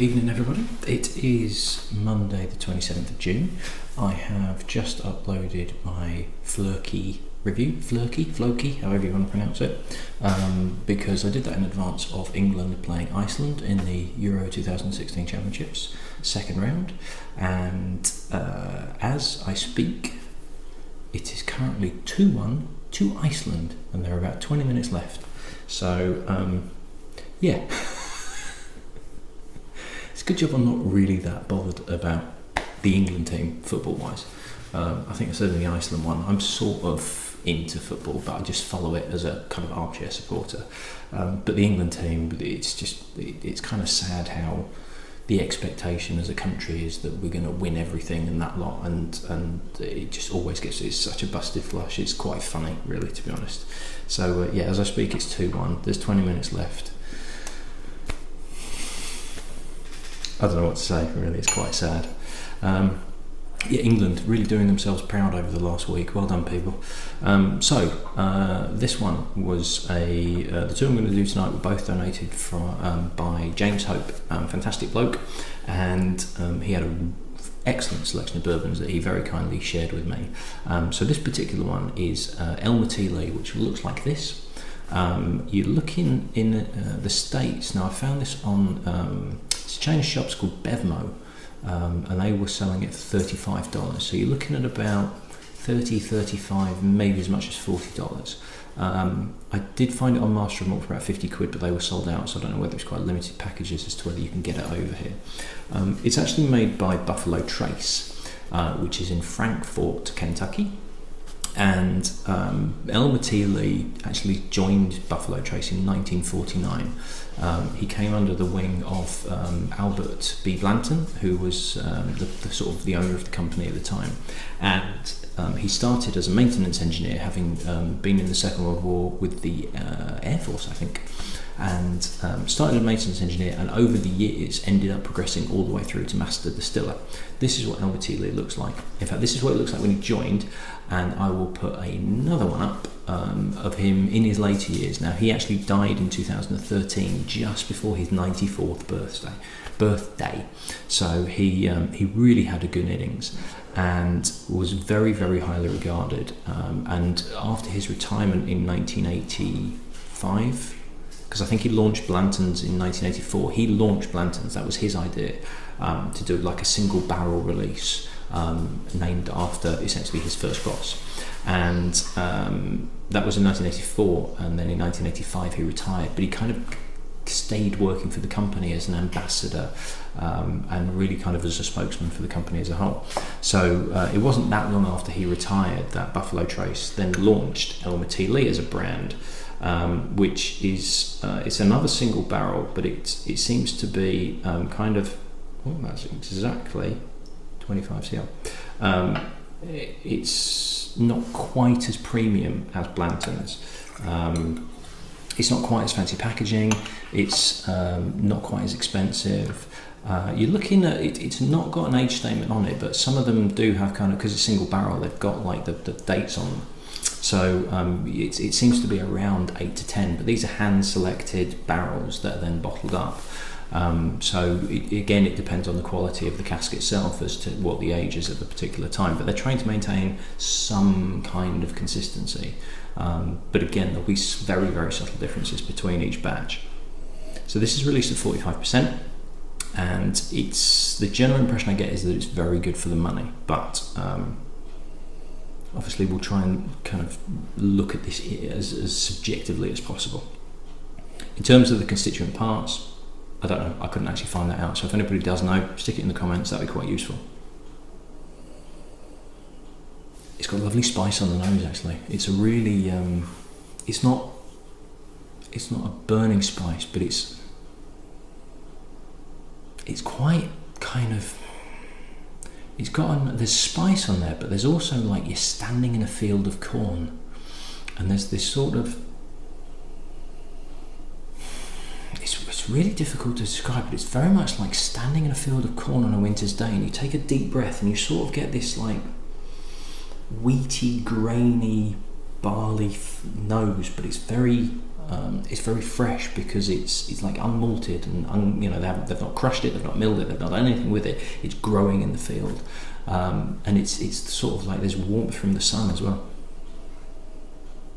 evening, everybody. It is Monday the 27th of June. I have just uploaded my Flurky review, Floki, however you want to pronounce it, because I did that in advance of England playing Iceland in the Euro 2016 Championships, second round, and as I speak, it is currently 2-1 to Iceland, and there are about 20 minutes left. So, yeah. It's a good job I'm not really that bothered about the England team, football-wise. I think I said in the Iceland one, I'm sort of into football, but I just follow it as a kind of armchair supporter. But the England team, it's kind of sad how the expectation as a country is that we're going to win everything and that lot, and it just always it's such a busted flush. It's quite funny, really, to be honest. So, yeah, as I speak, it's 2-1. There's 20 minutes left. I don't know what to say, really. It's quite sad. Yeah, England really doing themselves proud over the last week. Well done, people. This one was the two I'm going to do tonight were both donated by James Hope, fantastic bloke, and he had an excellent selection of bourbons that he very kindly shared with me. So this particular one is Elmer T, which looks like this. You're looking in the States. Now, I found this on it's a chain of shops called Bevmo, and they were selling it for $35. So you're looking at about $30, $35, maybe as much as $40. I did find it on Master Malt for about 50 quid, but they were sold out, so I don't know whether it's quite limited packages as to whether you can get it over here. It's actually made by Buffalo Trace, which is in Frankfort, Kentucky. And Elmer T actually joined Buffalo Trace in 1949. He came under the wing of Albert B. Blanton, who was the owner of the company at the time, and he started as a maintenance engineer, having been in the Second World War with the Air Force, I think, and started as a maintenance engineer, and over the years ended up progressing all the way through to Master Distiller. This is what Elmer T looks like. In fact, this is what it looks like when he joined, and I will put another one up of him in his later years. Now, he actually died in 2013, just before his 94th birthday. So he really had a good innings and was very, very highly regarded. And after his retirement in 1985, because I think he launched Blanton's in 1984. He launched Blanton's, that was his idea, to do like a single barrel release named after essentially his first cross. And that was in 1984, and then in 1985 he retired, but he kind of stayed working for the company as an ambassador and really kind of as a spokesman for the company as a whole. So it wasn't that long after he retired that Buffalo Trace then launched Elmer T as a brand, which is it's another single barrel, but it seems to be that's exactly 25 cl. It's not quite as premium as Blanton's. It's not quite as fancy packaging. It's not quite as expensive. You're looking at it. It's not got an age statement on it, but some of them do have because it's single barrel. They've got like the dates on them. So it seems to be around 8 to 10, but these are hand-selected barrels that are then bottled up. So it depends on the quality of the cask itself as to what the age is at the particular time, but they're trying to maintain some kind of consistency. But again, there'll be very, very subtle differences between each batch. So this is released at 45%, and the general impression I get is that it's very good for the money, but obviously we'll try and kind of look at this as subjectively as possible. In terms of the constituent parts, I don't know, I couldn't actually find that out, so if anybody does know, stick it in the comments, that'd be quite useful. It's got lovely spice on the nose, actually. It's a really, it's not a burning spice, but it's quite kind of, there's spice on there, but there's also like you're standing in a field of corn, and there's this sort of, it's really difficult to describe, but it's very much like standing in a field of corn on a winter's day, and you take a deep breath and you sort of get this like wheaty, grainy, barley nose, but it's very it's very fresh because it's like unmalted and they've not crushed it, they've not milled it, they've not done anything with it. It's growing in the field, and it's sort of like there's warmth from the sun as well.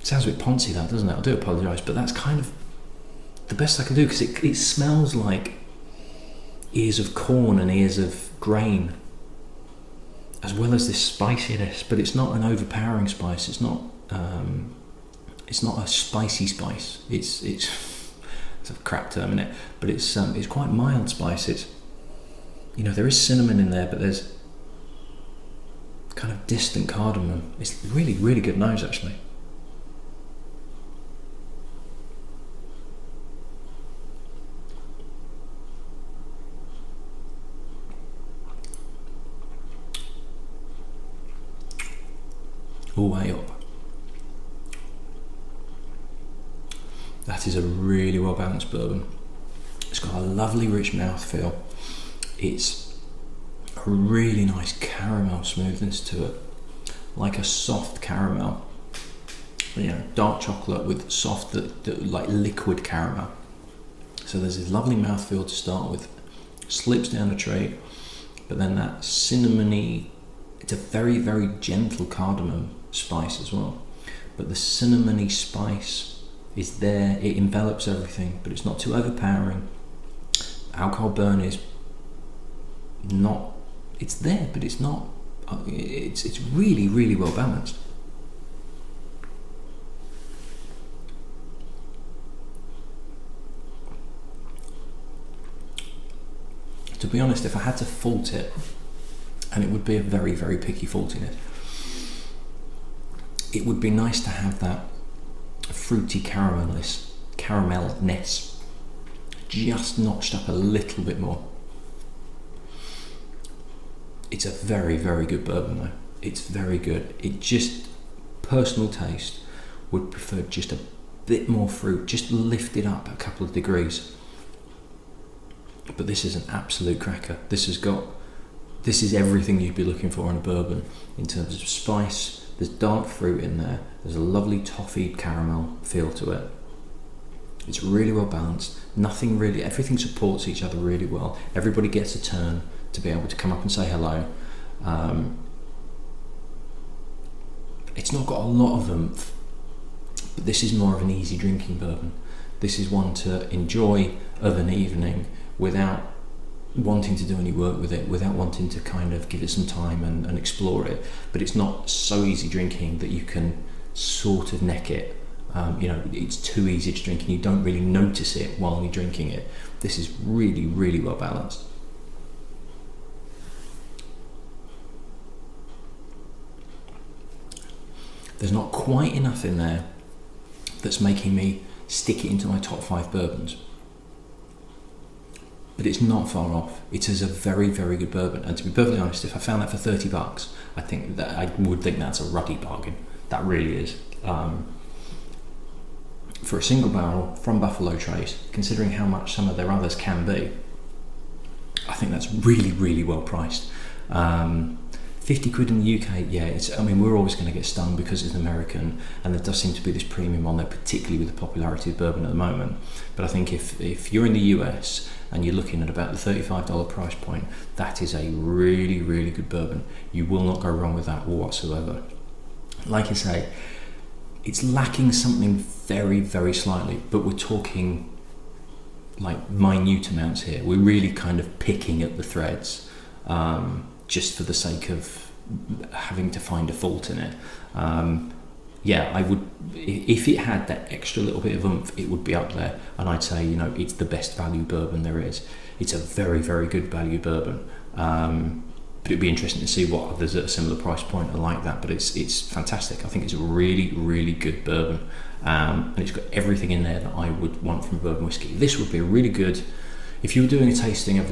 Sounds a bit poncy, that, doesn't it? I do apologise, but that's kind of the best I can do, because it smells like ears of corn and ears of grain, as well as this spiciness. But it's not an overpowering spice. It's not a spicy spice. It's a crap term, innit? But it's quite mild spice. It's, there is cinnamon in there, but there's kind of distant cardamom. It's really, really good nose, actually. All way up. That is a really well balanced bourbon. It's got a lovely rich mouthfeel. It's a really nice caramel smoothness to it, like a soft caramel. Dark chocolate with soft, like liquid caramel. So there's this lovely mouthfeel to start with, slips down a treat, but then that cinnamony, it's a very, very gentle cardamom spice as well. But the cinnamony spice is there, it envelops everything, but it's not too overpowering. Alcohol burn is not, it's there, but it's not, it's really, really well balanced. To be honest, if I had to fault it, and it would be a very, very picky faultiness, it would be nice to have that fruity caramelness just notched up a little bit more. It's a very, very good bourbon though. It's very good. It just, personal taste, would prefer just a bit more fruit, just lift it up a couple of degrees. But this is an absolute cracker. This is everything you'd be looking for in a bourbon in terms of spice. There's dark fruit in there. There's a lovely toffee caramel feel to it. It's really well balanced. Everything supports each other really well. Everybody gets a turn to be able to come up and say hello. It's not got a lot of oomph, but this is more of an easy drinking bourbon. This is one to enjoy of an evening without wanting to do any work with it, without wanting to kind of give it some time and explore it. But it's not so easy drinking that you can sort of neck it. It's too easy to drink and you don't really notice it while you're drinking it. This is really, really well balanced. There's not quite enough in there that's making me stick it into my top 5 bourbons, but it's not far off. It is a very, very good bourbon, and to be perfectly honest, if I found that for $30, I would think that's a ruddy bargain. That really is. For a single barrel from Buffalo Trace, considering how much some of their others can be, I think that's really, really well priced. 50 quid in the UK, yeah, we're always going to get stung because it's American, and there does seem to be this premium on there, particularly with the popularity of bourbon at the moment. But I think if you're in the US and you're looking at about the $35 price point, that is a really, really good bourbon. You will not go wrong with that whatsoever. Like I say, it's lacking something very, very slightly, but we're talking like minute amounts here. We're really kind of picking at the threads, just for the sake of having to find a fault in it. I would, if it had that extra little bit of oomph, it would be up there, and I'd say, it's the best value bourbon there is. It's a very, very good value bourbon. But it'd be interesting to see what others at a similar price point are like that. But it's fantastic. I think it's a really, really good bourbon, and it's got everything in there that I would want from bourbon whiskey. This would be a really good, if you were doing a tasting of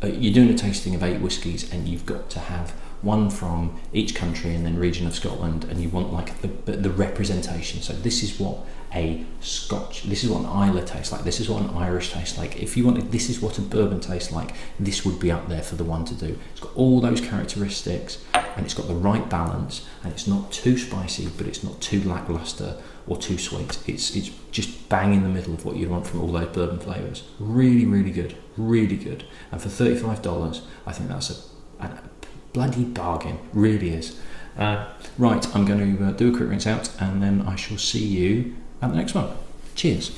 you're doing a tasting of 8 whiskies, and you've got to have one from each country and then region of Scotland, and you want like the but the representation. So this is what a Scotch, this is what an Islay tastes like, this is what an Irish tastes like. If you wanted, this is what a bourbon tastes like, this would be up there for the one to do. It's got all those characteristics, and it's got the right balance, and it's not too spicy, but it's not too lackluster or too sweet. It's just bang in the middle of what you'd want from all those bourbon flavours. Really, really good, really good. And for $35, I think that's a bloody bargain, really is. Right, I'm going to do a quick rinse out, and then I shall see you at the next one. Cheers.